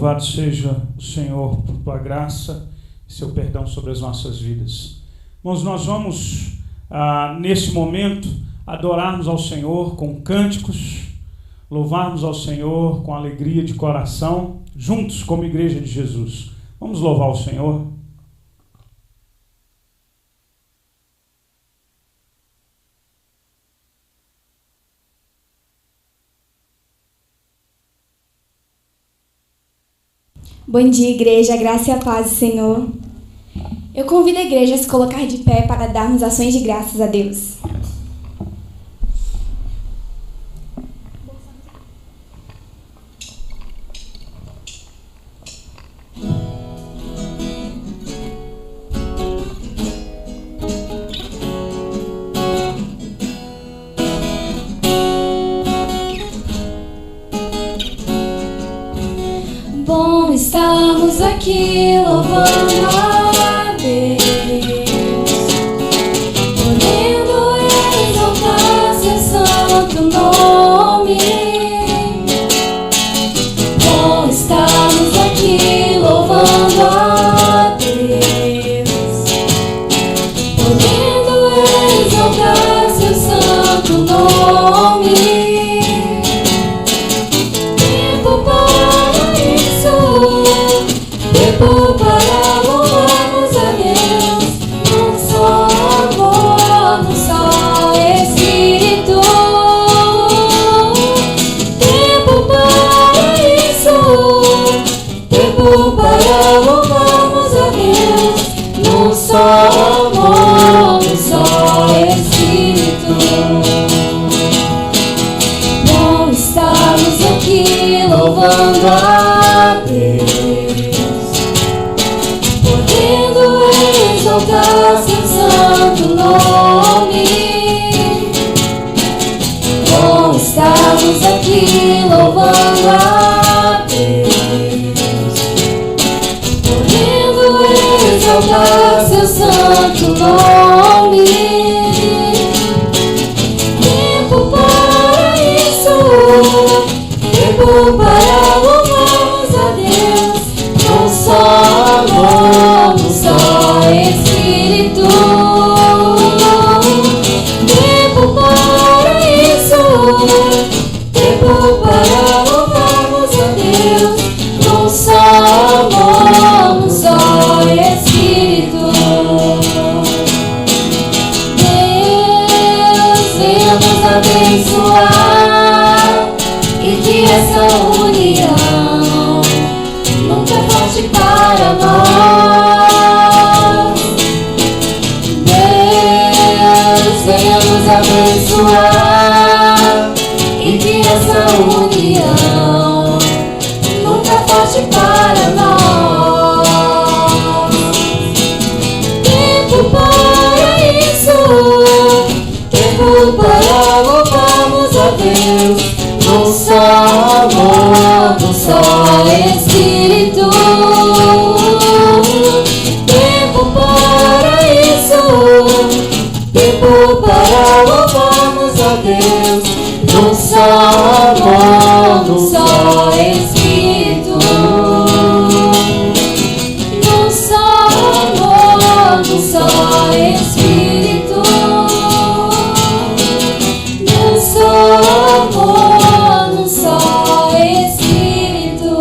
Louvado seja o Senhor por tua graça e seu perdão sobre as nossas vidas. Irmãos, nós vamos, nesse momento, adorarmos ao Senhor com cânticos, louvarmos ao Senhor com alegria de coração, juntos como Igreja de Jesus. Vamos louvar o Senhor. Bom dia, igreja, a graça e a paz do Senhor. Eu convido a igreja a se colocar de pé para darmos ações de graças a Deus. Bom estarmos aqui louvando a Deus, podendo exaltar seu santo nome. Bom estarmos aqui louvando a Deus, podendo exaltar seu santo nome. Tempo para louvarmos a Deus, num só amor, num só Espírito. Tempo para isso, tempo para louvarmos a Deus, num só amor, num só Espírito. Bom estarmos aqui louvando a Deus, exaltar seu santo nome. Bom estarmos aqui louvando a Deus, podendo exaltar seu santo nome. Tempo para isso, tempo para louvarmos a Deus, num só amor, num só Espírito. Tempo para isso, tempo para louvarmos a Deus, num só amor, num só Espírito. Deus, venha nos abençoar e que essa união nunca falte para nós. Deus, venha nos abençoar e que essa união nunca falte para nós. Tempo para isso, tempo para louvarmos a Deus, num só amor, num só Espírito. Tempo para isso, tempo para louvarmos a Deus, num só amor, num só Espírito. Num só amor, num só Espírito. Num só amor, num só Espírito.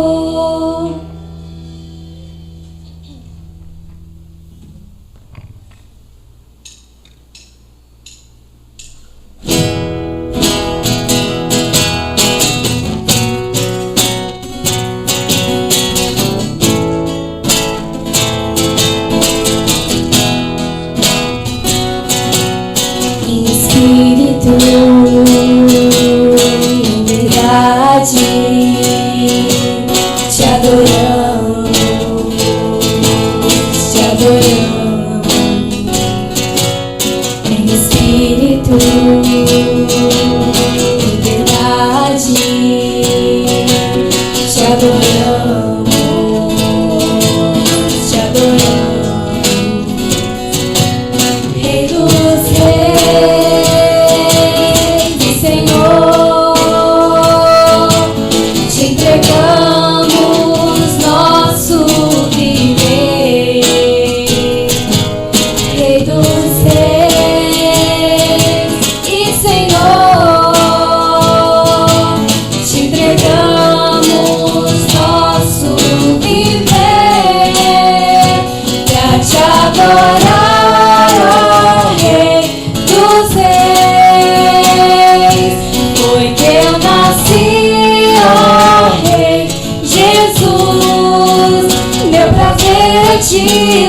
meu prazer é te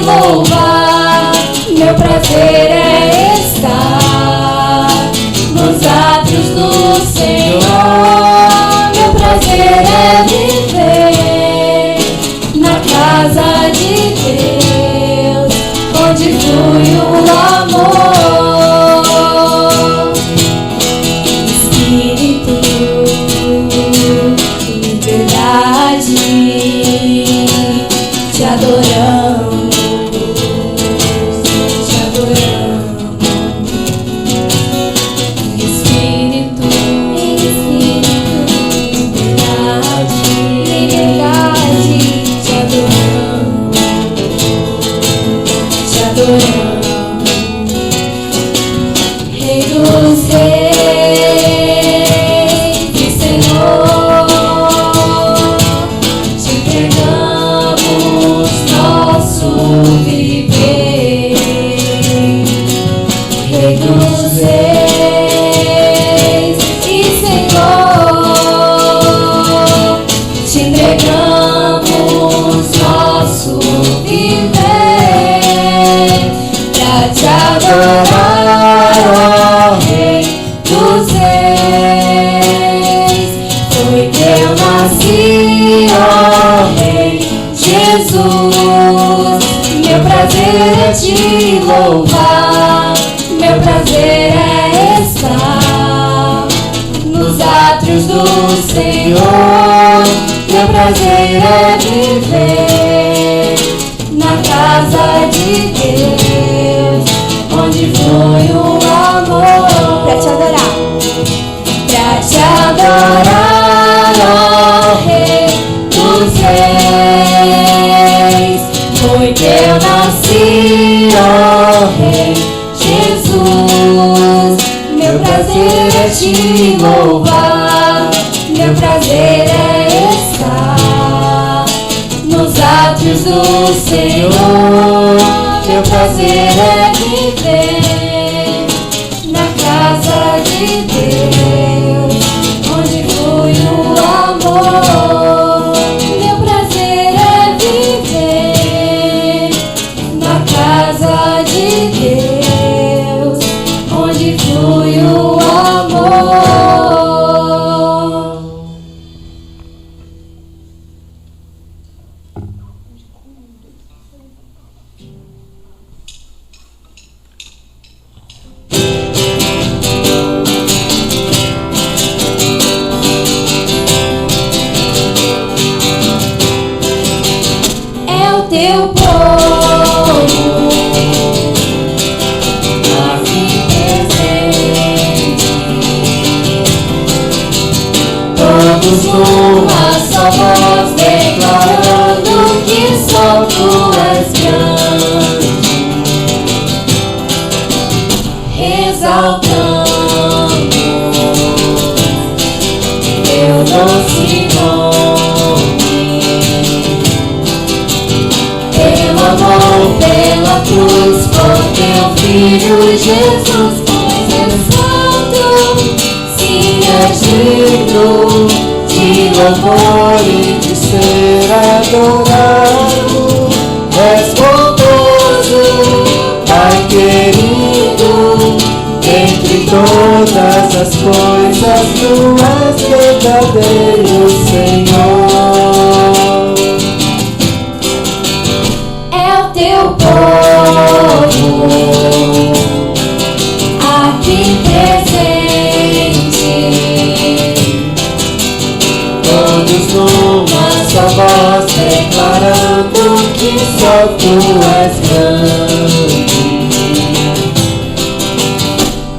louvar, meu prazer é estar nos átrios do Senhor, meu prazer é viver na casa de Deus, onde flui o amor. Espírito e verdade, te adoramos, te adoramos. Espírito e verdade, te adoramos, te adoramos. Rei dos reis e Senhor, te entregamos nosso viver. Rei dos reis e Senhor, te entregamos nosso viver pra te adorar, ó Rei dos reis. Foi que eu nasci, ó Rei Jesus. Meu prazer é te louvar, meu prazer é estar nos átrios do Senhor, meu prazer é viver na casa de Deus, onde flui o amor. Pra te adorar, ó Rei dos reis. Foi que eu nasci, ó Rei Jesus. Meu prazer é te louvar, meu prazer é estar nos átrios do Senhor, meu prazer é viver na casa de Deus, onde flui o amor. Meu prazer é viver na casa de Deus, onde flui o amor. É o teu povo aqui presente, todos numa só voz declarando que só tu és grande, exaltamos teu doce nome, pelo amor, pela cruz, por teu Filho Jesus, pois és santo, sim, és digno de louvor e de ser adorado. És bondoso, Pai querido, entre todas as coisas tu és verdadeiro Senhor. É o teu povo aqui presente, todos numa só voz declarando que só tu és grande,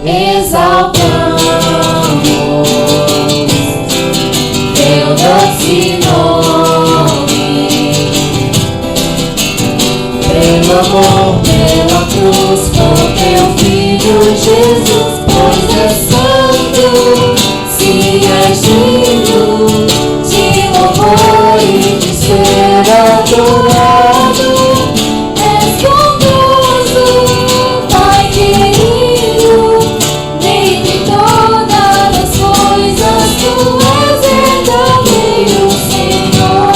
exaltamos teu doce nome, pelo amor, pela cruz, por teu Filho Jesus, pois és santo, sim, és digno de louvor e de ser adorado. És bondoso, Pai querido, dentre todas as coisas tu és verdadeiro Senhor.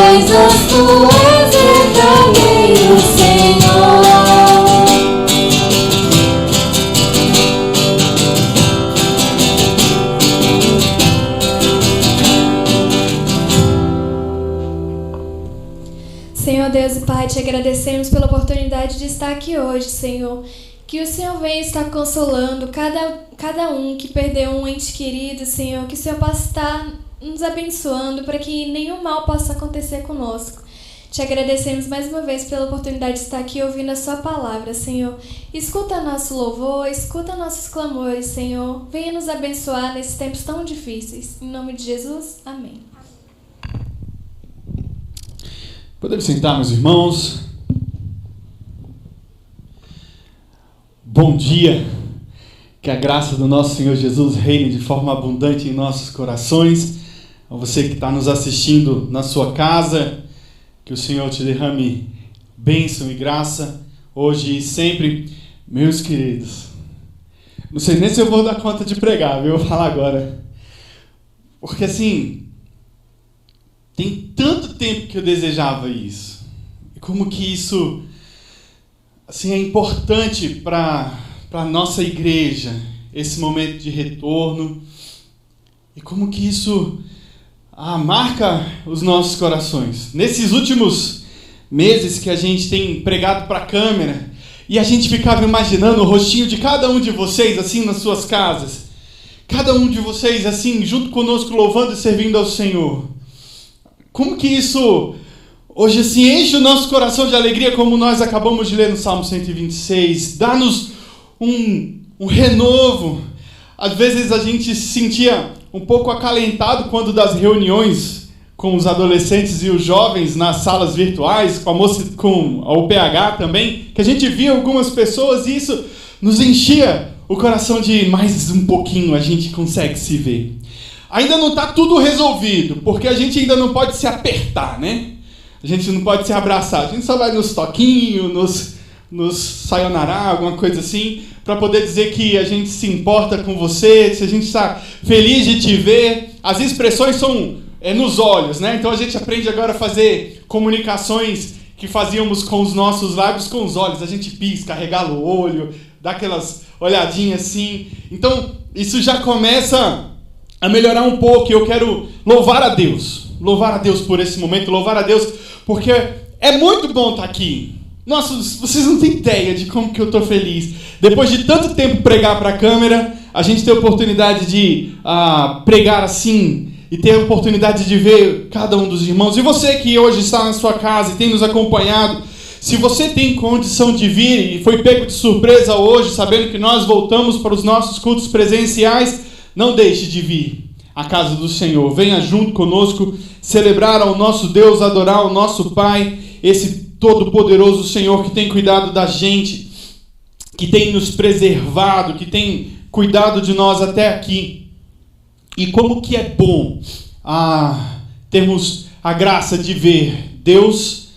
coisas tu és verdadeiro, Senhor. Senhor Deus e Pai, te agradecemos pela oportunidade de estar aqui hoje, Senhor. Que o Senhor venha estar consolando cada um que perdeu um ente querido, Senhor. Que o Senhor possa estar nos abençoando para que nenhum mal possa acontecer conosco. Te agradecemos mais uma vez pela oportunidade de estar aqui ouvindo a sua palavra, Senhor. Escuta nosso louvor, escuta nossos clamores, Senhor. Venha nos abençoar nesses tempos tão difíceis. Em nome de Jesus, amém. Podemos sentar, meus irmãos. Bom dia. Que a graça do nosso Senhor Jesus reine de forma abundante em nossos corações. A você que está nos assistindo na sua casa, que o Senhor te derrame bênção e graça, hoje e sempre. Meus queridos, não sei nem se eu vou dar conta de pregar, viu? Eu vou falar agora. Porque assim, tem tanto tempo que eu desejava isso. E como que isso assim, é importante para a nossa igreja, esse momento de retorno. E como que isso marca os nossos corações. Nesses últimos meses que a gente tem pregado para a câmera, e a gente ficava imaginando o rostinho de cada um de vocês, assim, nas suas casas. Cada um de vocês, assim, junto conosco, louvando e servindo ao Senhor. Como que isso, hoje, assim, enche o nosso coração de alegria, como nós acabamos de ler no Salmo 126. Dá-nos um renovo. Às vezes a gente se sentia um pouco acalentado quando das reuniões com os adolescentes e os jovens nas salas virtuais, com a UPH também, que a gente via algumas pessoas e isso nos enchia o coração de mais um pouquinho, a gente consegue se ver. Ainda não está tudo resolvido, porque a gente ainda não pode se apertar, né? A gente não pode se abraçar, a gente só vai nos toquinhos, nos sayonara, alguma coisa assim, para poder dizer que a gente se importa com você, se a gente está feliz de te ver. As expressões são nos olhos, né? Então a gente aprende agora a fazer comunicações que fazíamos com os nossos lábios com os olhos. A gente pisca, regala o olho, dá aquelas olhadinhas assim. Então isso já começa a melhorar um pouco. E eu quero louvar a Deus por esse momento, louvar a Deus porque é muito bom estar aqui. Nossa, vocês não têm ideia de como que eu estou feliz. Depois de tanto tempo pregar para a câmera, a gente tem a oportunidade de pregar assim e ter a oportunidade de ver cada um dos irmãos. E você que hoje está na sua casa e tem nos acompanhado, se você tem condição de vir e foi pego de surpresa hoje, sabendo que nós voltamos para os nossos cultos presenciais, não deixe de vir à casa do Senhor. Venha junto conosco celebrar ao nosso Deus, adorar ao nosso Pai, esse Todo-Poderoso Senhor que tem cuidado da gente, que tem nos preservado, que tem cuidado de nós até aqui. E como que é bom termos a graça de ver Deus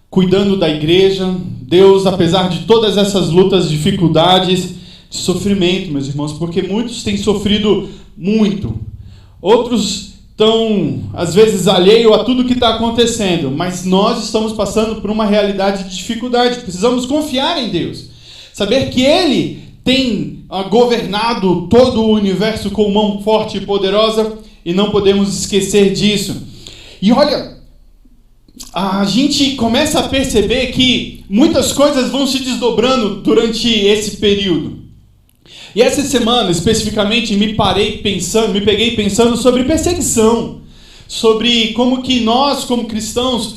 cuidando da igreja, Deus, apesar de todas essas lutas, dificuldades, de sofrimento, meus irmãos, porque muitos têm sofrido muito. Outros estão, às vezes, alheios a tudo que está acontecendo, mas nós estamos passando por uma realidade de dificuldade. Precisamos confiar em Deus, saber que Ele tem governado todo o universo com mão forte e poderosa, e não podemos esquecer disso. E olha, a gente começa a perceber que muitas coisas vão se desdobrando durante esse período. E essa semana, especificamente, me peguei pensando sobre perseguição, sobre como que nós, como cristãos,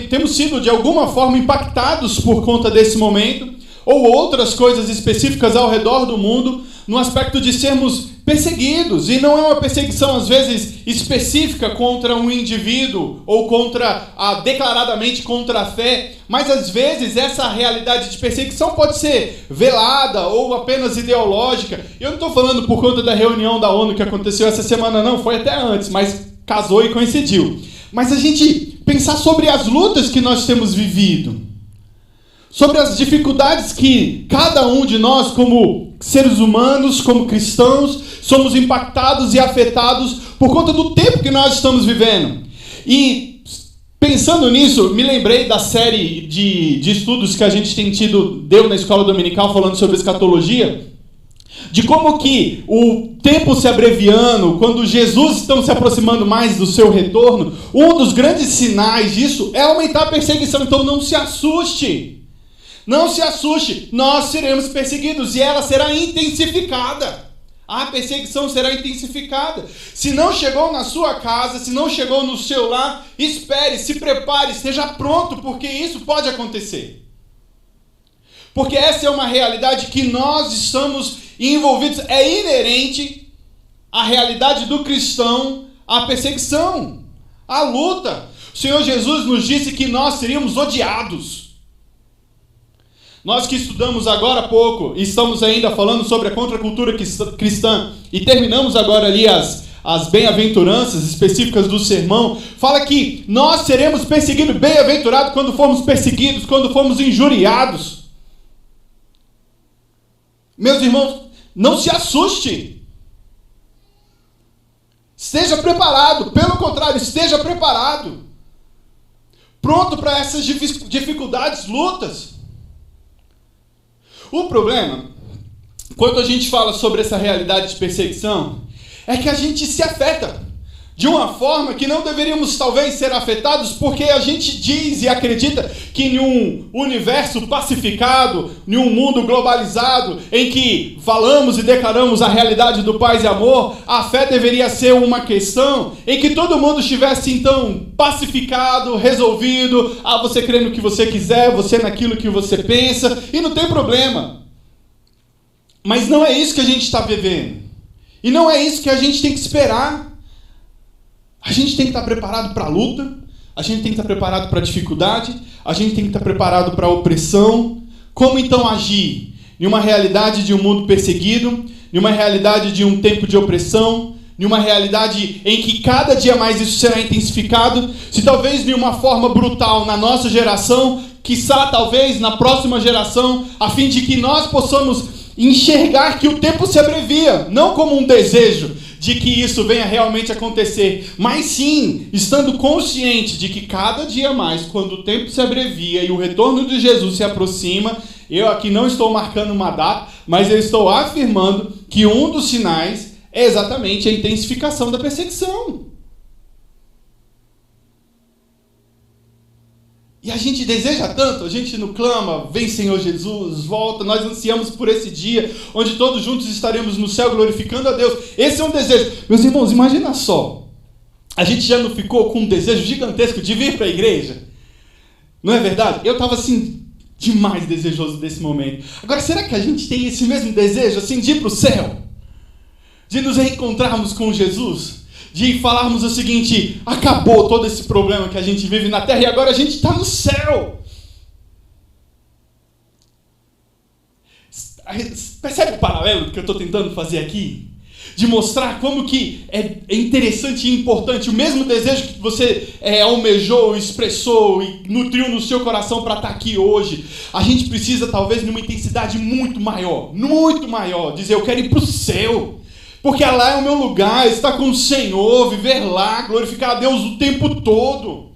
temos sido de alguma forma impactados por conta desse momento, ou outras coisas específicas ao redor do mundo, no aspecto de sermos perseguidos. E não é uma perseguição, às vezes, específica contra um indivíduo, ou declaradamente contra a fé, mas às vezes essa realidade de perseguição pode ser velada ou apenas ideológica. Eu não estou falando por conta da reunião da ONU que aconteceu essa semana, não, foi até antes, mas casou e coincidiu. Mas a gente pensar sobre as lutas que nós temos vivido, sobre as dificuldades que cada um de nós, como seres humanos, como cristãos, somos impactados e afetados por conta do tempo que nós estamos vivendo. E pensando nisso, me lembrei da série de estudos que a gente deu na escola dominical falando sobre escatologia, de como que o tempo se abreviando, quando Jesus está se aproximando mais do seu retorno, um dos grandes sinais disso é aumentar a perseguição. Então não se assuste, não se assuste, nós seremos perseguidos e ela será intensificada. A perseguição será intensificada. Se não chegou na sua casa, se não chegou no seu lar, espere, se prepare, esteja pronto, porque isso pode acontecer. Porque essa é uma realidade que nós estamos envolvidos, é inerente à realidade do cristão, à perseguição, à luta. O Senhor Jesus nos disse que nós seríamos odiados. Nós que estudamos agora há pouco, e estamos ainda falando sobre a contracultura cristã, e terminamos agora ali as bem-aventuranças específicas do sermão, fala que nós seremos perseguidos, bem-aventurados quando formos perseguidos, quando formos injuriados. Meus irmãos, não se assuste. Esteja preparado, pelo contrário, esteja preparado. Pronto para essas dificuldades, lutas. O problema, quando a gente fala sobre essa realidade de perseguição, é que a gente se afeta de uma forma que não deveríamos talvez ser afetados, porque a gente diz e acredita que em um universo pacificado, em um mundo globalizado, em que falamos e declaramos a realidade do paz e amor, a fé deveria ser uma questão em que todo mundo estivesse então pacificado, resolvido, você crê no que você quiser, você naquilo que você pensa, e não tem problema. Mas não é isso que a gente está vivendo. E não é isso que a gente tem que esperar. A gente tem que estar preparado para a luta, a gente tem que estar preparado para a dificuldade, a gente tem que estar preparado para a opressão. Como então agir em uma realidade de um mundo perseguido, em uma realidade de um tempo de opressão, em uma realidade em que cada dia mais isso será intensificado, se talvez de uma forma brutal na nossa geração, quiçá talvez na próxima geração, a fim de que nós possamos enxergar que o tempo se abrevia, não como um desejo de que isso venha realmente acontecer, mas sim, estando consciente de que cada dia mais, quando o tempo se abrevia e o retorno de Jesus se aproxima, eu aqui não estou marcando uma data, mas eu estou afirmando que um dos sinais é exatamente a intensificação da perseguição. E a gente deseja tanto, a gente não clama, vem Senhor Jesus, volta, nós ansiamos por esse dia, onde todos juntos estaremos no céu glorificando a Deus. Esse é um desejo. Meus irmãos, imagina só, a gente já não ficou com um desejo gigantesco de vir para a igreja? Não é verdade? Eu estava assim, demais desejoso desse momento. Agora, será que a gente tem esse mesmo desejo, assim, de ir para o céu? De nos reencontrarmos com Jesus? De falarmos o seguinte, acabou todo esse problema que a gente vive na terra e agora a gente está no céu. Percebe o paralelo que eu estou tentando fazer aqui? De mostrar como que é interessante e importante, o mesmo desejo que você almejou, expressou e nutriu no seu coração para estar aqui hoje. A gente precisa talvez numa intensidade muito maior, dizer eu quero ir para o céu. Porque lá é o meu lugar, estar com o Senhor, viver lá, glorificar a Deus o tempo todo.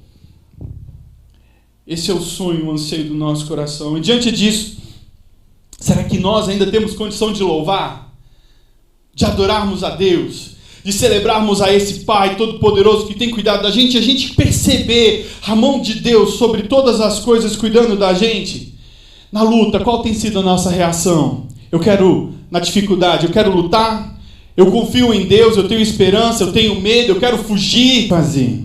Esse é o sonho, o anseio do nosso coração. E diante disso, será que nós ainda temos condição de louvar? De adorarmos a Deus? De celebrarmos a esse Pai Todo-Poderoso que tem cuidado da gente? E a gente perceber a mão de Deus sobre todas as coisas cuidando da gente? Na luta, qual tem sido a nossa reação? Na dificuldade, eu quero lutar? Eu confio em Deus, eu tenho esperança, eu tenho medo, eu quero fugir. Fazer.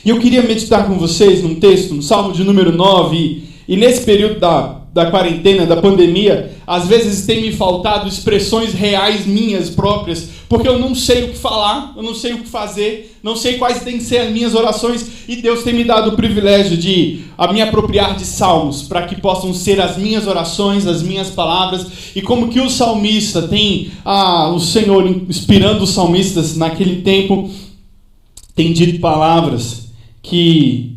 E eu queria meditar com vocês num texto, no Salmo de número 9, e nesse período da quarentena, da pandemia, às vezes tem me faltado expressões reais minhas próprias, porque eu não sei o que falar, eu não sei o que fazer, não sei quais têm que ser as minhas orações, e Deus tem me dado o privilégio de me apropriar de salmos, para que possam ser as minhas orações, as minhas palavras, e como que o salmista tem, o Senhor inspirando os salmistas naquele tempo, tem dito palavras que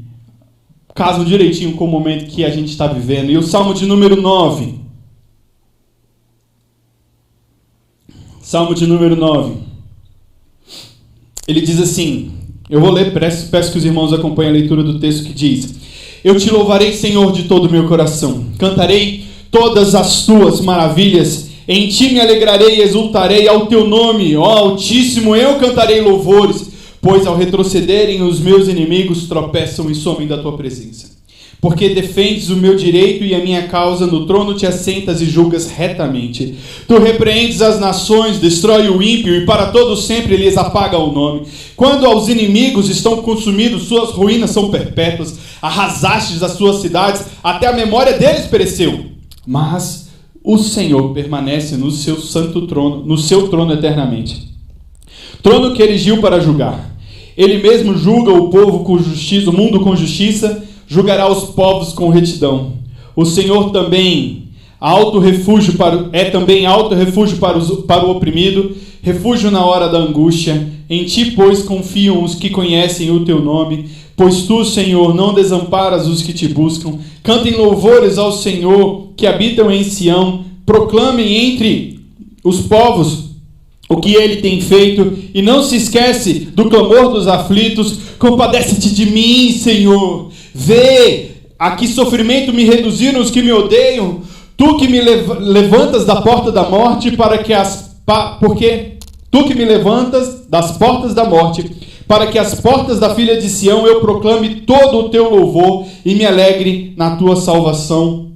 casam direitinho com o momento que a gente está vivendo. E o Salmo de número 9. Salmo de número 9. Ele diz assim, Eu vou ler, peço que os irmãos acompanhem a leitura do texto que diz: Eu te louvarei, Senhor, de todo o meu coração. Cantarei todas as tuas maravilhas. Em ti me alegrarei e exultarei ao teu nome, ó Altíssimo, eu cantarei louvores, pois ao retrocederem os meus inimigos tropeçam e somem da tua presença. Porque defendes o meu direito e a minha causa, no trono te assentas e julgas retamente. Tu repreendes as nações, destrói o ímpio e para todo sempre lhes apaga o nome. Quando aos inimigos estão consumidos, suas ruínas são perpétuas. Arrasastes as suas cidades, até a memória deles pereceu. Mas o Senhor permanece no seu santo trono, no seu trono eternamente. Trono que erigiu para julgar. Ele mesmo julga o povo com justiça, o mundo com justiça, julgará os povos com retidão. O Senhor também alto refúgio para o oprimido, refúgio na hora da angústia. Em ti, pois, confiam os que conhecem o teu nome, pois tu, Senhor, não desamparas os que te buscam. Cantem louvores ao Senhor que habitam em Sião, proclamem entre os povos o que ele tem feito, e não se esquece do clamor dos aflitos. Compadece-te de mim, Senhor. Vê, a que sofrimento me reduziram os que me odeiam. Tu que me levantas da porta da morte, tu que me levantas das portas da morte, para que as portas da filha de Sião eu proclame todo o teu louvor e me alegre na tua salvação.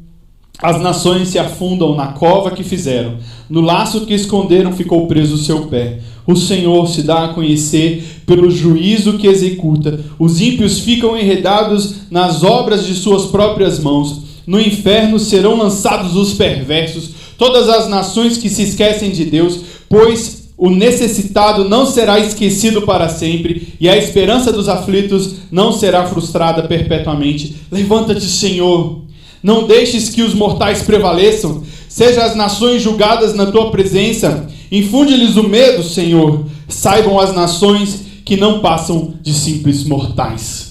As nações se afundam na cova que fizeram, no laço que esconderam ficou preso o seu pé. O Senhor se dá a conhecer pelo juízo que executa. Os ímpios ficam enredados nas obras de suas próprias mãos. No inferno serão lançados os perversos, todas as nações que se esquecem de Deus, pois o necessitado não será esquecido para sempre, e a esperança dos aflitos não será frustrada perpetuamente. Levanta-te, Senhor. Não deixes que os mortais prevaleçam. Sejam as nações julgadas na tua presença. Infunde-lhes o medo, Senhor. Saibam as nações que não passam de simples mortais.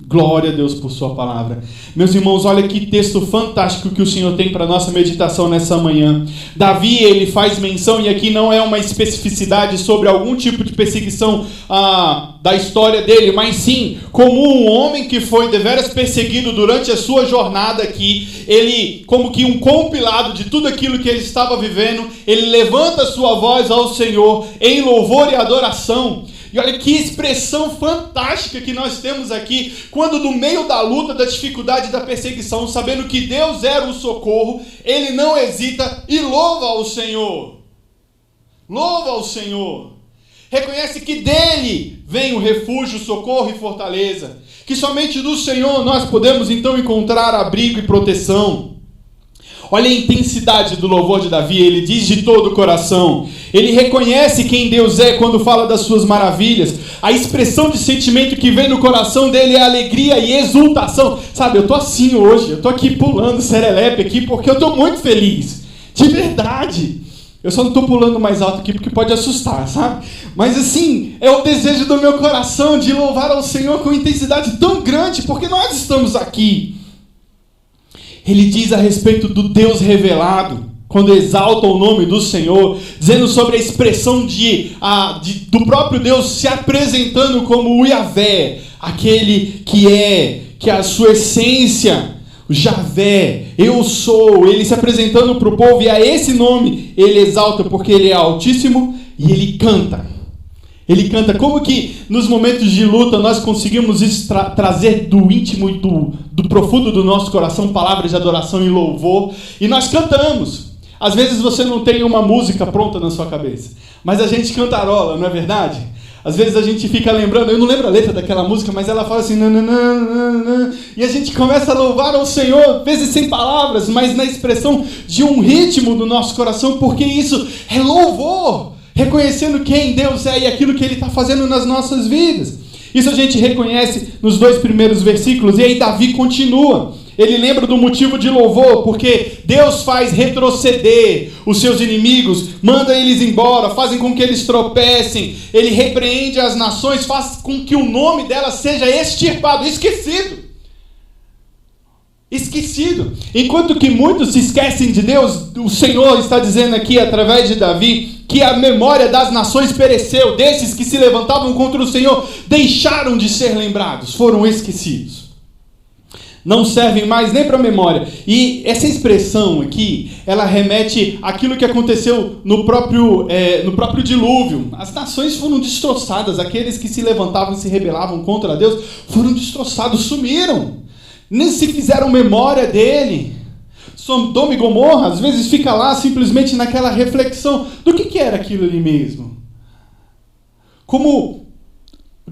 Glória a Deus por sua palavra. Meus irmãos, olha que texto fantástico que o Senhor tem para a nossa meditação nessa manhã. Davi, ele faz menção, e aqui não é uma especificidade sobre algum tipo de perseguição da história dele, mas sim, como um homem que foi deveras perseguido durante a sua jornada aqui, ele, como que um compilado de tudo aquilo que ele estava vivendo, ele levanta a sua voz ao Senhor em louvor e adoração. E olha que expressão fantástica que nós temos aqui, quando no meio da luta, da dificuldade, da perseguição, sabendo que Deus era o socorro, ele não hesita e louva ao Senhor. Louva ao Senhor. Reconhece que dele vem o refúgio, socorro e fortaleza. Que somente do Senhor nós podemos então encontrar abrigo e proteção. Olha a intensidade do louvor de Davi, ele diz de todo o coração. Ele reconhece quem Deus é quando fala das suas maravilhas. A expressão de sentimento que vem no coração dele é alegria e exultação. Sabe, eu tô assim hoje, eu tô aqui pulando serelepe aqui porque eu tô muito feliz. De verdade. Eu só não tô pulando mais alto aqui porque pode assustar, sabe? Mas assim, é o desejo do meu coração de louvar ao Senhor com intensidade tão grande, porque nós estamos aqui. Ele diz a respeito do Deus revelado, quando exalta o nome do Senhor, dizendo sobre a expressão do próprio Deus se apresentando como o Yahvé, aquele que a sua essência, o Javé, eu sou, ele se apresentando para o povo, e a esse nome ele exalta porque ele é altíssimo, e ele canta. Ele canta. Como que nos momentos de luta nós conseguimos trazer do íntimo e do profundo do nosso coração palavras de adoração e louvor, e nós cantamos. Às vezes você não tem uma música pronta na sua cabeça, mas a gente cantarola, não é verdade? Às vezes a gente fica lembrando, eu não lembro a letra daquela música, mas ela fala assim, nananana, e a gente começa a louvar ao Senhor, às vezes sem palavras, mas na expressão de um ritmo do nosso coração, porque isso é louvor, reconhecendo quem Deus é e aquilo que Ele está fazendo nas nossas vidas. Isso a gente reconhece nos 2 primeiros versículos, e aí Davi continua. Ele lembra do motivo de louvor, porque Deus faz retroceder os seus inimigos, manda eles embora, fazem com que eles tropecem, Ele repreende as nações, faz com que o nome delas seja extirpado, esquecido. Enquanto que muitos se esquecem de Deus, o Senhor está dizendo aqui através de Davi que a memória das nações pereceu, desses que se levantavam contra o Senhor, deixaram de ser lembrados, foram esquecidos. Não servem mais nem para a memória. E essa expressão aqui, ela remete àquilo que aconteceu no próprio dilúvio. As nações foram destroçadas, aqueles que se levantavam e se rebelavam contra Deus foram destroçados, sumiram. Nem se fizeram memória dele. Sodoma e Gomorra, às vezes fica lá simplesmente naquela reflexão do que era aquilo ali mesmo. Como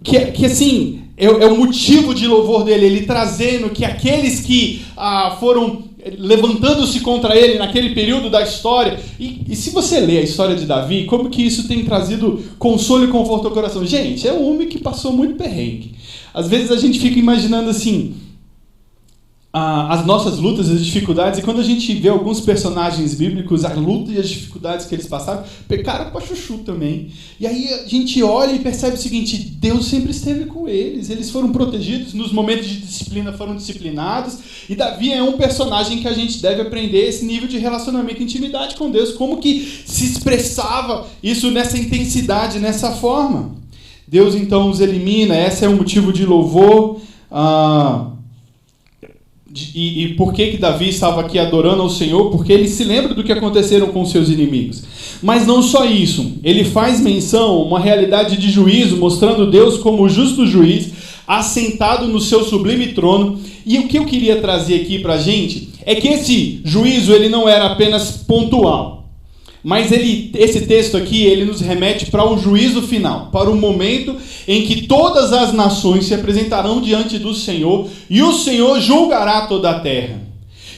que assim, é o motivo de louvor dele, ele trazendo que aqueles que foram levantando-se contra ele naquele período da história, e se você ler a história de Davi, como que isso tem trazido consolo e conforto ao coração? Gente, é um homem que passou muito perrengue. Às vezes a gente fica imaginando assim, as nossas lutas, as dificuldades, e quando a gente vê alguns personagens bíblicos, a luta e as dificuldades que eles passaram, pecaram para chuchu também. E aí a gente olha e percebe o seguinte: Deus sempre esteve com eles, eles foram protegidos, nos momentos de disciplina foram disciplinados, e Davi é um personagem que a gente deve aprender esse nível de relacionamento e intimidade com Deus, como que se expressava isso nessa intensidade, nessa forma. Deus então os elimina, esse é um motivo de louvor. E por que Davi estava aqui adorando ao Senhor? Porque ele se lembra do que aconteceram com seus inimigos. Mas não só isso, ele faz menção a uma realidade de juízo, mostrando Deus como o justo juiz, assentado no seu sublime trono. E o que eu queria trazer aqui para a gente é que esse juízo ele não era apenas pontual. Mas esse texto aqui, ele nos remete para o juízo final, para o momento em que todas as nações se apresentarão diante do Senhor e o Senhor julgará toda a terra.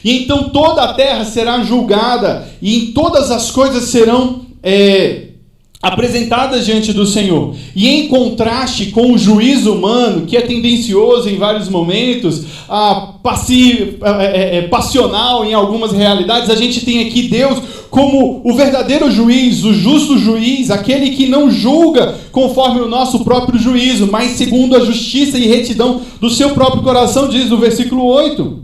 E então toda a terra será julgada e em todas as coisas serão apresentadas diante do Senhor. E em contraste com o juízo humano, que é tendencioso em vários momentos, passional em algumas realidades, a gente tem aqui Deus como o verdadeiro juiz, o justo juiz, aquele que não julga conforme o nosso próprio juízo, mas segundo a justiça e retidão do seu próprio coração, diz no versículo 8.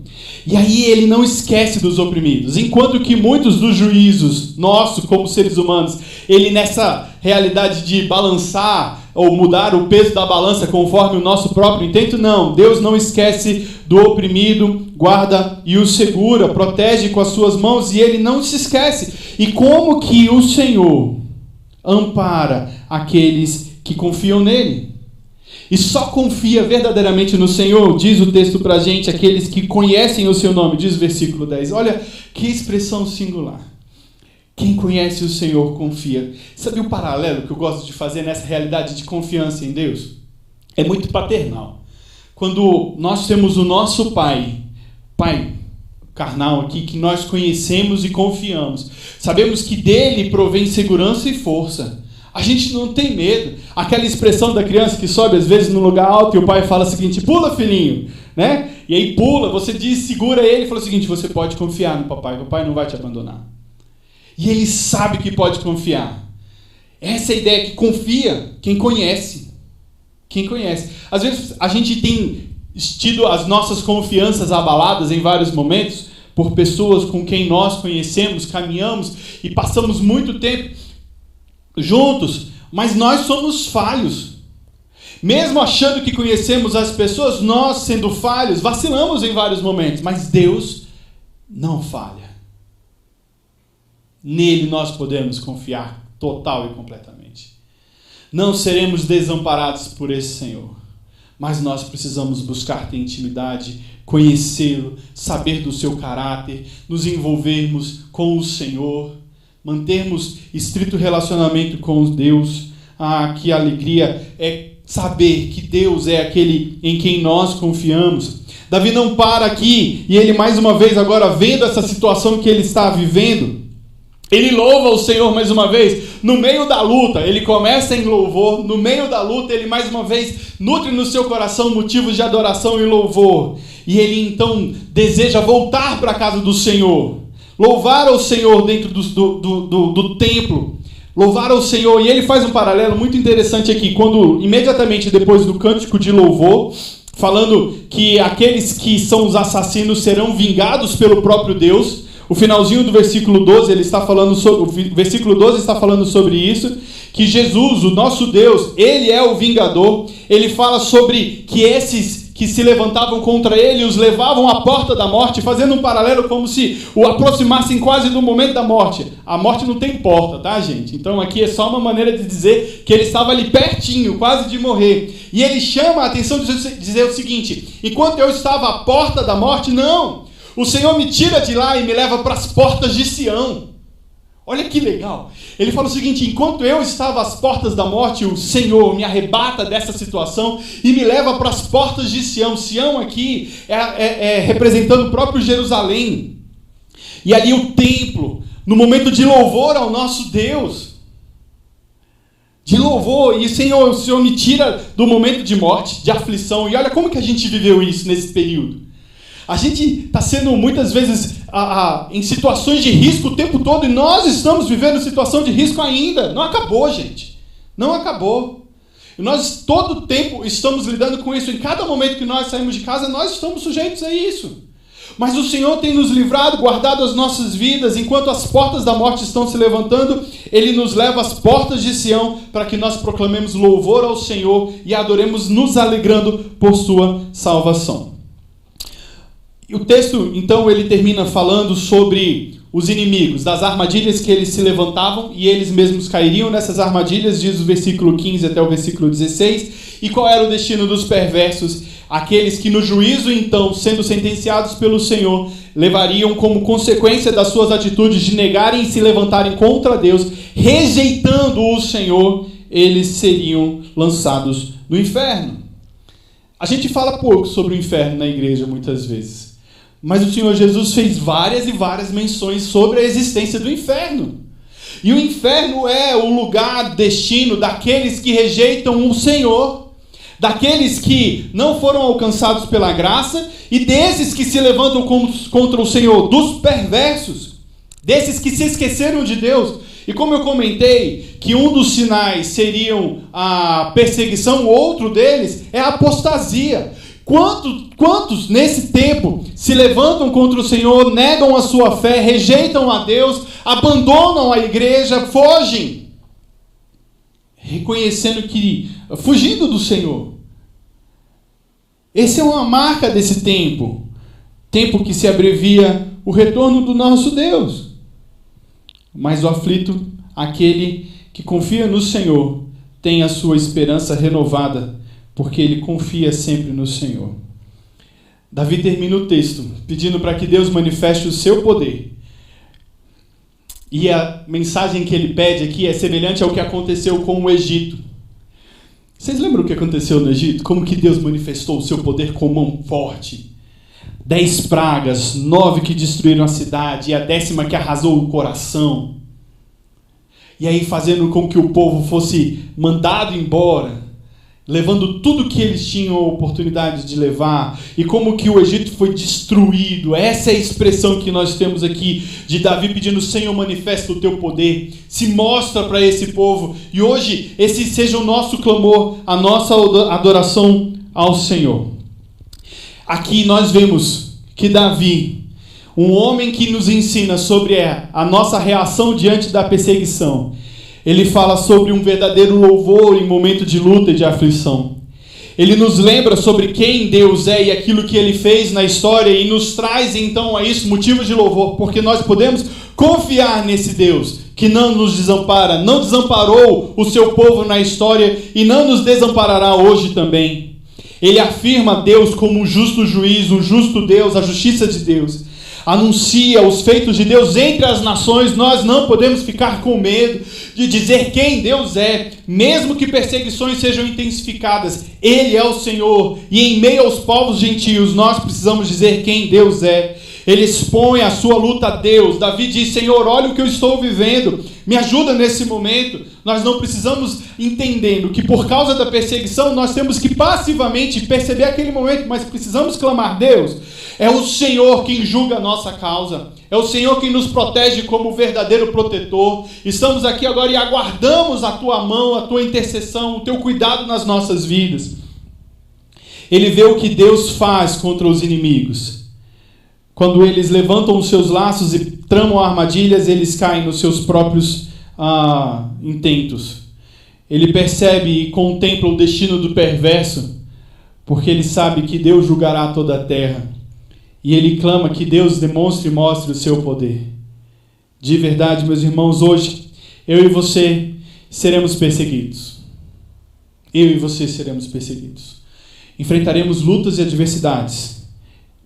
E aí ele não esquece dos oprimidos. Enquanto que muitos dos juízos nossos, como seres humanos, ele nessa realidade de balançar ou mudar o peso da balança conforme o nosso próprio intento, não. Deus não esquece do oprimido, guarda e o segura, protege com as suas mãos e ele não se esquece. E como que o Senhor ampara aqueles que confiam nele? E só confia verdadeiramente no Senhor, diz o texto para a gente, aqueles que conhecem o seu nome, diz o versículo 10. Olha que expressão singular. Quem conhece o Senhor confia. Sabe o paralelo que eu gosto de fazer nessa realidade de confiança em Deus? É muito paternal. Quando nós temos o nosso pai carnal aqui, que nós conhecemos e confiamos, sabemos que dele provém segurança e força. A gente não tem medo. Aquela expressão da criança que sobe às vezes num lugar alto e o pai fala o seguinte: pula, filhinho, né? E aí pula, você diz, segura ele e fala o seguinte: você pode confiar no papai, o papai não vai te abandonar. E ele sabe que pode confiar. Essa é a ideia, que confia quem conhece. Quem conhece. Às vezes a gente tem tido as nossas confianças abaladas em vários momentos por pessoas com quem nós conhecemos, caminhamos e passamos muito tempo juntos, mas nós somos falhos. Mesmo achando que conhecemos as pessoas, nós, sendo falhos, vacilamos em vários momentos, mas Deus não falha. Nele nós podemos confiar total e completamente. Não seremos desamparados por esse Senhor, mas nós precisamos buscar ter intimidade, conhecê-lo, saber do seu caráter, nos envolvermos com o Senhor, mantermos estrito relacionamento com Deus. Que alegria é saber que Deus é aquele em quem nós confiamos. Davi não para aqui, e ele mais uma vez agora vendo essa situação que ele está vivendo, ele louva o Senhor mais uma vez, no meio da luta, ele começa em louvor, no meio da luta ele mais uma vez nutre no seu coração motivos de adoração e louvor, e ele então deseja voltar para a casa do Senhor, louvar ao Senhor dentro do templo, louvar ao Senhor. E ele faz um paralelo muito interessante aqui, quando imediatamente depois do cântico de louvor, falando que aqueles que são os assassinos serão vingados pelo próprio Deus, O finalzinho do versículo 12, ele está falando sobre, o versículo 12 está falando sobre isso, que Jesus, o nosso Deus, ele é o vingador. Ele fala sobre que esses que se levantavam contra ele os levavam à porta da morte, fazendo um paralelo como se o aproximassem quase do momento da morte. A morte não tem porta, tá, gente? Então aqui é só uma maneira de dizer que ele estava ali pertinho, quase de morrer. E ele chama a atenção de dizer o seguinte: enquanto eu estava à porta da morte, não, o Senhor me tira de lá e me leva para as portas de Sião. Olha que legal. Ele fala o seguinte: enquanto eu estava às portas da morte, o Senhor me arrebata dessa situação e me leva para as portas de Sião. Sião aqui é representando o próprio Jerusalém. E ali o templo, no momento de louvor ao nosso Deus. De louvor. E o Senhor me tira do momento de morte, de aflição. E olha como que a gente viveu isso nesse período. A gente está sendo muitas vezes em situações de risco o tempo todo, e nós estamos vivendo situação de risco ainda. Não acabou, gente. Não acabou. E nós todo o tempo estamos lidando com isso. Em cada momento que nós saímos de casa, nós estamos sujeitos a isso. Mas o Senhor tem nos livrado, guardado as nossas vidas. Enquanto as portas da morte estão se levantando, Ele nos leva às portas de Sião para que nós proclamemos louvor ao Senhor e adoremos nos alegrando por sua salvação. E o texto, então, ele termina falando sobre os inimigos, das armadilhas que eles se levantavam e eles mesmos cairiam nessas armadilhas, diz o versículo 15 até o versículo 16. E qual era o destino dos perversos? Aqueles que no juízo, então, sendo sentenciados pelo Senhor, levariam como consequência das suas atitudes de negarem e se levantarem contra Deus, rejeitando o Senhor, eles seriam lançados no inferno. A gente fala pouco sobre o inferno na igreja, muitas vezes. Mas o Senhor Jesus fez várias e várias menções sobre a existência do inferno. E o inferno é o lugar, destino daqueles que rejeitam o Senhor, daqueles que não foram alcançados pela graça e desses que se levantam contra o Senhor, dos perversos, desses que se esqueceram de Deus. E como eu comentei, que um dos sinais seriam a perseguição, o outro deles é a apostasia. Quantos nesse tempo se levantam contra o Senhor, negam a sua fé, rejeitam a Deus, abandonam a igreja, fogem, reconhecendo que, fugindo do Senhor. Essa é uma marca desse tempo que se abrevia o retorno do nosso Deus. Mas o aflito, aquele que confia no Senhor, tem a sua esperança renovada, porque ele confia sempre no Senhor. Davi termina o texto pedindo para que Deus manifeste o seu poder. E a mensagem que ele pede aqui é semelhante ao que aconteceu com o Egito. Vocês lembram o que aconteceu no Egito? Como que Deus manifestou o seu poder com mão forte? 10 pragas, 9 que destruíram a cidade e a 10ª que arrasou o coração. E aí fazendo com que o povo fosse mandado embora, levando tudo que eles tinham a oportunidade de levar, e como que o Egito foi destruído. Essa é a expressão que nós temos aqui, de Davi pedindo: Senhor, manifesta o teu poder, se mostra para esse povo, e hoje esse seja o nosso clamor, a nossa adoração ao Senhor. Aqui nós vemos que Davi, um homem que nos ensina sobre a nossa reação diante da perseguição, ele fala sobre um verdadeiro louvor em momento de luta e de aflição. Ele nos lembra sobre quem Deus é e aquilo que Ele fez na história e nos traz então a isso motivos de louvor, porque nós podemos confiar nesse Deus que não nos desampara, não desamparou o seu povo na história e não nos desamparará hoje também. Ele afirma Deus como um justo juiz, um justo Deus, a justiça de Deus. Anuncia os feitos de Deus entre as nações. Nós não podemos ficar com medo de dizer quem Deus é, mesmo que perseguições sejam intensificadas. Ele é o Senhor, e em meio aos povos gentios nós precisamos dizer quem Deus é. Ele expõe a sua luta a Deus. Davi diz: Senhor, olha o que eu estou vivendo, me ajuda nesse momento. Nós não precisamos, entendendo que por causa da perseguição nós temos que passivamente perceber aquele momento, mas precisamos clamar: Deus, é o Senhor quem julga a nossa causa. É o Senhor quem nos protege como verdadeiro protetor. Estamos aqui agora e aguardamos a tua mão, a tua intercessão, o teu cuidado nas nossas vidas. Ele vê o que Deus faz contra os inimigos. Quando eles levantam os seus laços e tramam armadilhas, eles caem nos seus próprios intentos. Ele percebe e contempla o destino do perverso, porque ele sabe que Deus julgará toda a terra. E ele clama que Deus demonstre e mostre o seu poder. De verdade, meus irmãos, hoje, eu e você seremos perseguidos. Eu e você seremos perseguidos. Enfrentaremos lutas e adversidades.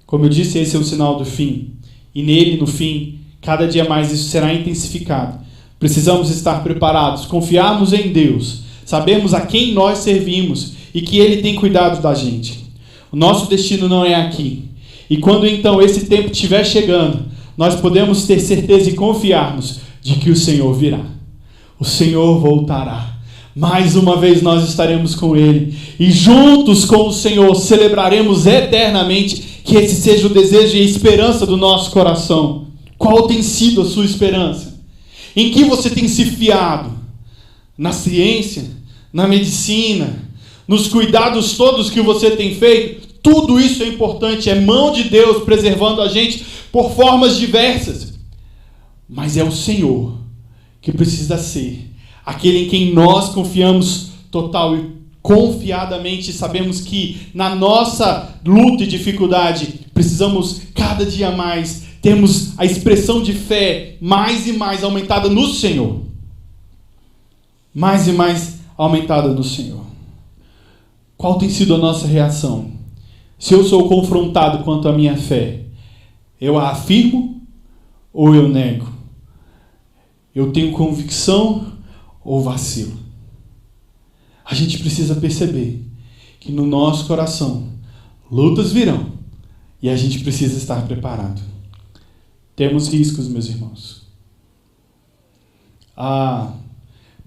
Como eu disse, esse é o sinal do fim. E nele, no fim, cada dia mais isso será intensificado. Precisamos estar preparados, confiarmos em Deus, sabermos a quem nós servimos e que Ele tem cuidado da gente. O nosso destino não é aqui. E quando então esse tempo estiver chegando, nós podemos ter certeza e confiarmos de que o Senhor virá. O Senhor voltará. Mais uma vez nós estaremos com Ele. E juntos com o Senhor celebraremos eternamente. Que esse seja o desejo e a esperança do nosso coração. Qual tem sido a sua esperança? Em que você tem se fiado? Na ciência? Na medicina? Nos cuidados todos que você tem feito? Tudo isso é importante. É mão de Deus preservando a gente por formas diversas. Mas é o Senhor que precisa ser aquele em quem nós confiamos total e confiadamente. Sabemos que na nossa luta e dificuldade precisamos cada dia mais termos a expressão de fé mais e mais aumentada no Senhor. Mais e mais aumentada no Senhor. Qual tem sido a nossa reação? Se eu sou confrontado quanto à minha fé, eu a afirmo ou eu nego? Eu tenho convicção ou vacilo? A gente precisa perceber que no nosso coração lutas virão e a gente precisa estar preparado. Temos riscos, meus irmãos. A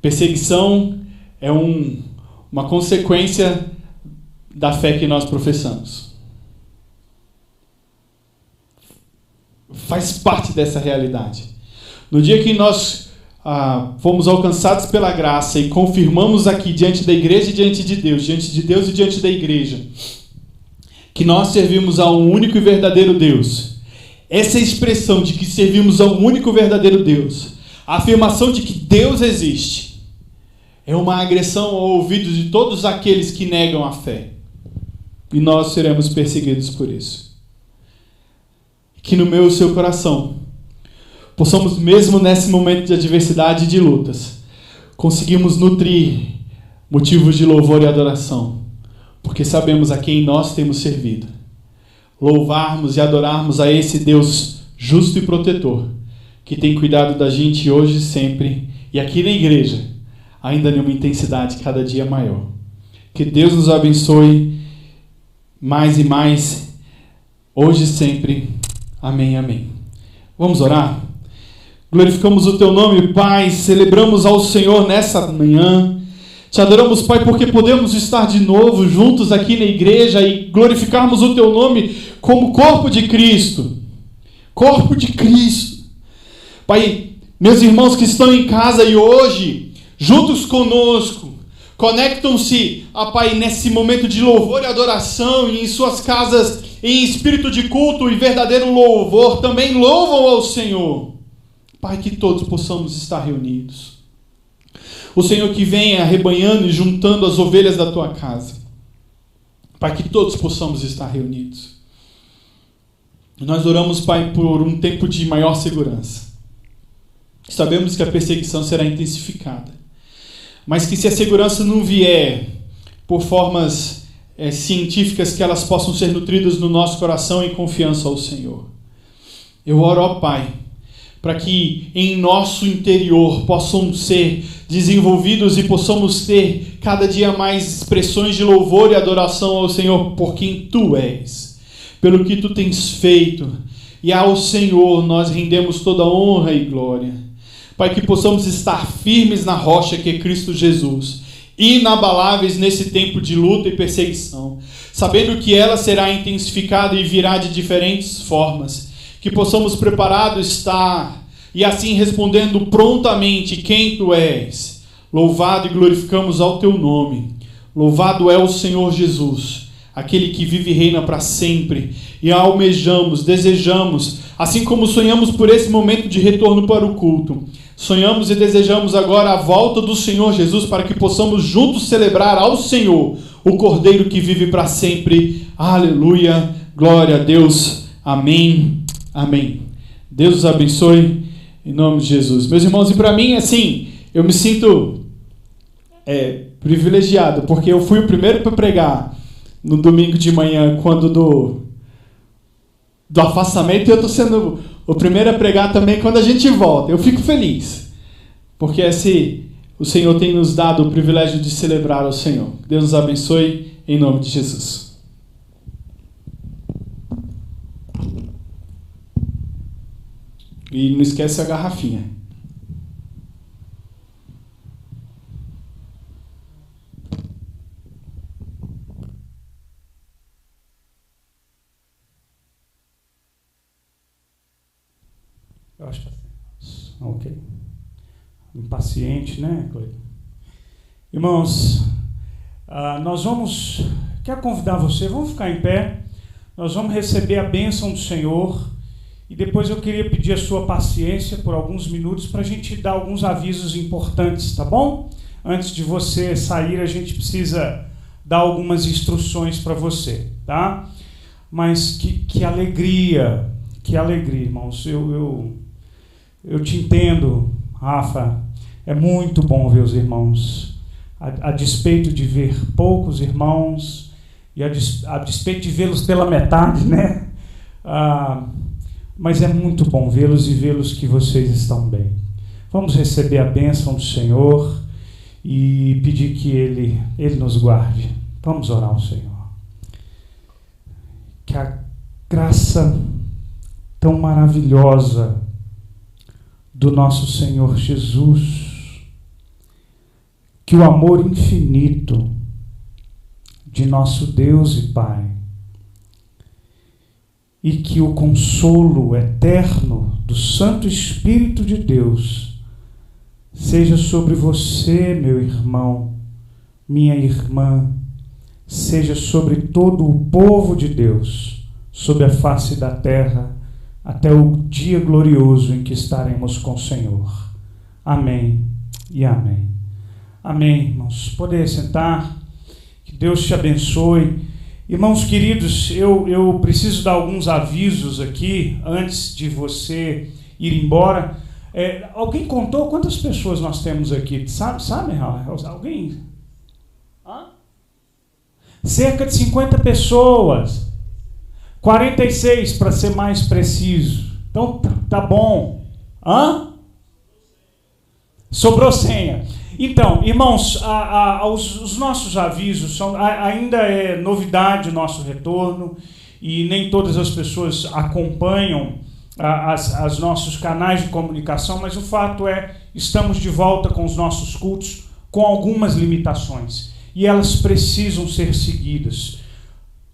perseguição é uma consequência da fé que nós professamos. Faz parte dessa realidade. No dia que nós fomos alcançados pela graça e confirmamos aqui diante da igreja e diante de Deus e diante da igreja, que nós servimos a um único e verdadeiro Deus. Essa expressão de que servimos a um único e verdadeiro Deus, a afirmação de que Deus existe, é uma agressão ao ouvido de todos aqueles que negam a fé. E nós seremos perseguidos por isso. Que no meu e seu coração possamos, mesmo nesse momento de adversidade e de lutas, conseguimos nutrir motivos de louvor e adoração, porque sabemos a quem nós temos servido. Louvarmos e adorarmos a esse Deus justo e protetor, que tem cuidado da gente hoje e sempre, e aqui na igreja, ainda numa intensidade cada dia maior. Que Deus nos abençoe mais e mais, hoje e sempre. Amém, amém. Vamos orar? Glorificamos o Teu nome, Pai, celebramos ao Senhor nessa manhã. Te adoramos, Pai, porque podemos estar de novo juntos aqui na igreja e glorificarmos o Teu nome como corpo de Cristo. Corpo de Cristo. Pai, meus irmãos que estão em casa e hoje, juntos conosco, conectam-se, Pai, nesse momento de louvor e adoração e em suas casas, em espírito de culto e verdadeiro louvor, também louvam ao Senhor. Pai, que todos possamos estar reunidos. O Senhor que vem arrebanhando e juntando as ovelhas da Tua casa. Pai, que todos possamos estar reunidos. Nós oramos, Pai, por um tempo de maior segurança. Sabemos que a perseguição será intensificada. Mas que se a segurança não vier por formas científicas, que elas possam ser nutridas no nosso coração em confiança ao Senhor. Eu oro, ó Pai, para que em nosso interior possam ser desenvolvidos e possamos ter cada dia mais expressões de louvor e adoração ao Senhor por quem Tu és, pelo que Tu tens feito, e ao Senhor nós rendemos toda honra e glória. Pai, que possamos estar firmes na rocha que é Cristo Jesus, inabaláveis nesse tempo de luta e perseguição, sabendo que ela será intensificada e virá de diferentes formas, que possamos preparados estar e assim respondendo prontamente quem Tu és. Louvado e glorificamos ao Teu nome. Louvado é o Senhor Jesus. aquele que vive e reina para sempre. E almejamos, desejamos, assim como sonhamos por esse momento de retorno para o culto, sonhamos e desejamos agora a volta do Senhor Jesus para que possamos juntos celebrar ao Senhor, o Cordeiro que vive para sempre. Aleluia, glória a Deus, amém, amém. Deus os abençoe, em nome de Jesus. Meus irmãos, e para mim, assim, eu me sinto privilegiado, porque eu fui o primeiro para pregar no domingo de manhã, quando do afastamento, e eu estou sendo o primeiro a pregar também quando a gente volta. Eu fico feliz, porque o Senhor tem nos dado o privilégio de celebrar ao Senhor. Deus nos abençoe, em nome de Jesus. E não esquece a garrafinha. Eu acho que está certo. Ok. Impaciente, né, Cleiton? Irmãos, quero convidar você, vamos ficar em pé, nós vamos receber a bênção do Senhor, e depois eu queria pedir a sua paciência por alguns minutos para a gente dar alguns avisos importantes, tá bom? Antes de você sair, a gente precisa dar algumas instruções para você, tá? Mas que alegria, irmãos. Eu te entendo, Rafa, é muito bom ver os irmãos, a despeito de ver poucos irmãos, e a despeito de vê-los pela metade, né? Mas é muito bom vê-los e vê-los que vocês estão bem. Vamos receber a bênção do Senhor e pedir que Ele nos guarde. Vamos orar ao Senhor. Que a graça tão maravilhosa do nosso Senhor Jesus, que o amor infinito de nosso Deus e Pai, e que o consolo eterno do Santo Espírito de Deus seja sobre você, meu irmão, minha irmã, seja sobre todo o povo de Deus, sobre a face da terra, até o dia glorioso em que estaremos com o Senhor. Amém e amém. Amém, irmãos. Poder sentar. Que Deus te abençoe. Irmãos queridos, eu preciso dar alguns avisos aqui, antes de você ir embora. Alguém contou quantas pessoas nós temos aqui? Sabe alguém? Cerca de 50 pessoas. 46, para ser mais preciso. Então, tá bom. Sobrou senha. Então, irmãos, os nossos avisos ainda é novidade o nosso retorno, e nem todas as pessoas acompanham os nossos canais de comunicação, mas o fato é, estamos de volta com os nossos cultos com algumas limitações, e elas precisam ser seguidas.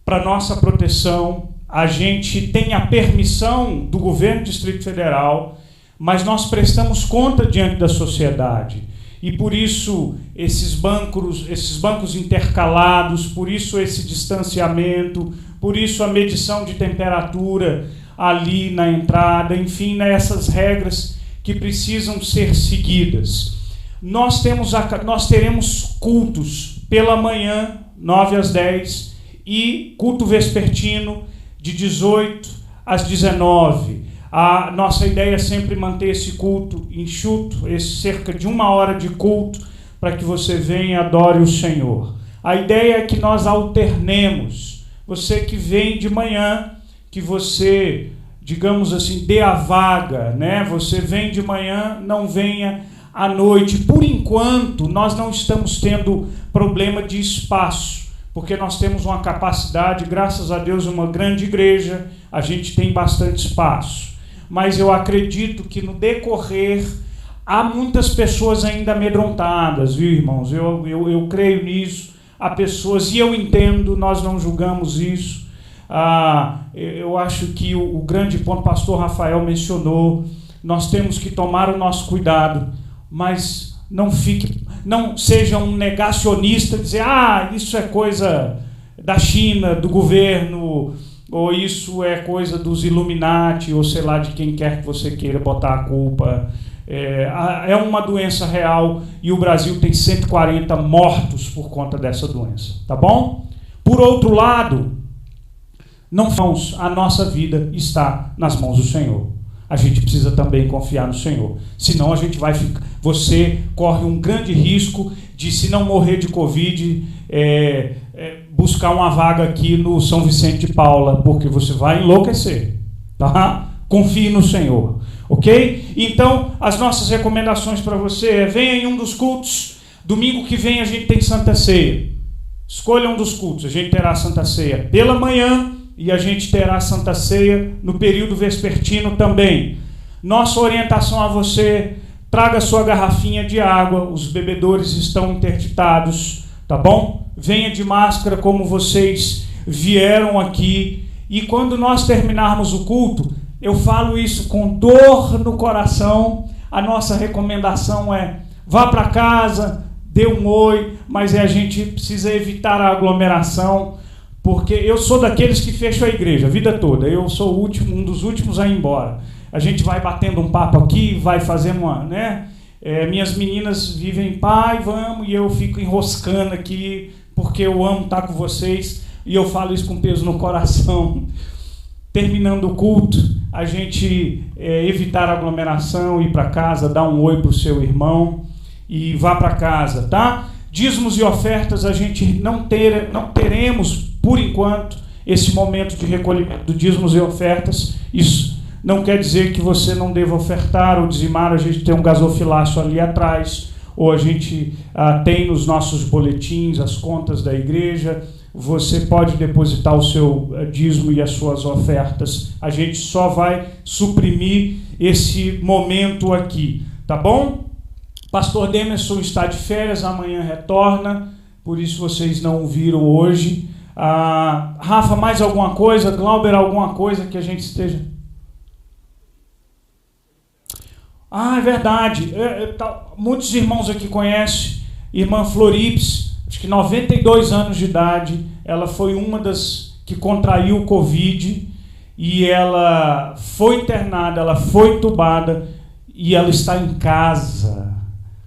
Para nossa proteção, a gente tem a permissão do governo do Distrito Federal, mas nós prestamos conta diante da sociedade. E por isso esses bancos intercalados, por isso esse distanciamento, por isso a medição de temperatura ali na entrada, enfim, essas regras que precisam ser seguidas. Nós teremos cultos pela manhã, 9 às 10, e culto vespertino de 18 às 19. A nossa ideia é sempre manter esse culto enxuto, cerca de 1 hora de culto, para que você venha e adore o Senhor. A ideia é que nós alternemos. Você que vem de manhã, que você, digamos assim, dê a vaga, né? Você vem de manhã, não venha à noite. Por enquanto, nós não estamos tendo problema de espaço, porque nós temos uma capacidade, graças a Deus, uma grande igreja, a gente tem bastante espaço. Mas eu acredito que no decorrer há muitas pessoas ainda amedrontadas, viu, irmãos? Eu creio nisso. Há pessoas, e eu entendo, nós não julgamos isso. Eu acho que o grande ponto, o pastor Rafael mencionou, nós temos que tomar o nosso cuidado, mas não seja um negacionista, dizer, isso é coisa da China, do governo, ou isso é coisa dos Illuminati, ou sei lá de quem quer que você queira botar a culpa. É uma doença real e o Brasil tem 140 mortos por conta dessa doença, tá bom? Por outro lado, a nossa vida está nas mãos do Senhor. A gente precisa também confiar no Senhor. Senão a gente vai ficar... Você corre um grande risco de, se não morrer de Covid, buscar uma vaga aqui no São Vicente de Paula, porque você vai enlouquecer. Tá? Confie no Senhor. Ok? Então, as nossas recomendações para você é: venha em um dos cultos. Domingo que vem a gente tem Santa Ceia. Escolha um dos cultos. A gente terá Santa Ceia pela manhã e a gente terá Santa Ceia no período vespertino também. Nossa orientação a você: traga sua garrafinha de água, os bebedores estão interditados, tá bom? Venha de máscara como vocês vieram aqui. E quando nós terminarmos o culto, eu falo isso com dor no coração, a nossa recomendação é: vá para casa, dê um oi, mas a gente precisa evitar a aglomeração, porque eu sou daqueles que fecham a igreja a vida toda. Eu sou o último, um dos últimos a ir embora. A gente vai batendo um papo aqui, vai fazendo uma, né? Minhas meninas vivem, pai, vamos, e eu fico enroscando aqui, porque eu amo estar com vocês, e eu falo isso com peso no coração. Terminando o culto, a gente evitar a aglomeração, ir para casa, dar um oi para o seu irmão e vá para casa, tá? Dízimos e ofertas, a gente não teremos, por enquanto, esse momento de recolhimento de dízimos e ofertas. Isso não quer dizer que você não deva ofertar ou dizimar. A gente tem um gasofilácio ali atrás, ou a gente tem nos nossos boletins as contas da igreja. Você pode depositar o seu dízimo e as suas ofertas. A gente só vai suprimir esse momento aqui, tá bom? Pastor Demerson está de férias, amanhã retorna, por isso vocês não o viram hoje. Rafa, mais alguma coisa? Glauber, alguma coisa que a gente esteja... É verdade. Muitos irmãos aqui conhecem irmã Florips, acho que 92 anos de idade. Ela foi uma das que contraiu o Covid e ela foi internada, ela foi entubada e ela está em casa.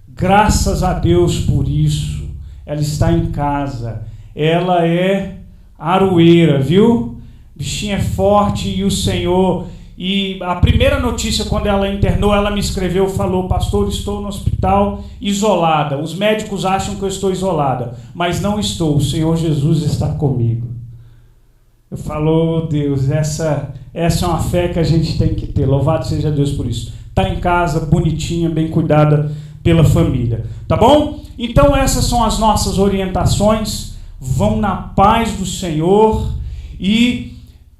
Graças a Deus por isso. Ela está em casa. Ela é aroeira, viu? Bichinha é forte e o Senhor... E a primeira notícia, quando ela internou, ela me escreveu, falou: pastor, estou no hospital isolada. Os médicos acham que eu estou isolada, mas não estou. O Senhor Jesus está comigo. Eu falo: oh, Deus, essa é uma fé que a gente tem que ter. Louvado seja Deus por isso. Está em casa, bonitinha, bem cuidada pela família. Tá bom? Então essas são as nossas orientações. Vão na paz do Senhor e...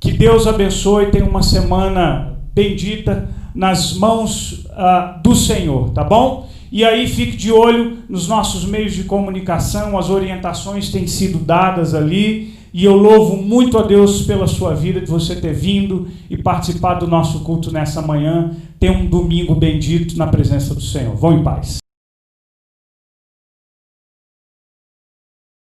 que Deus abençoe, tenha uma semana bendita nas mãos do Senhor, tá bom? E aí fique de olho nos nossos meios de comunicação, as orientações têm sido dadas ali, e eu louvo muito a Deus pela sua vida, de você ter vindo e participado do nosso culto nessa manhã. Tenha um domingo bendito na presença do Senhor. Vão em paz.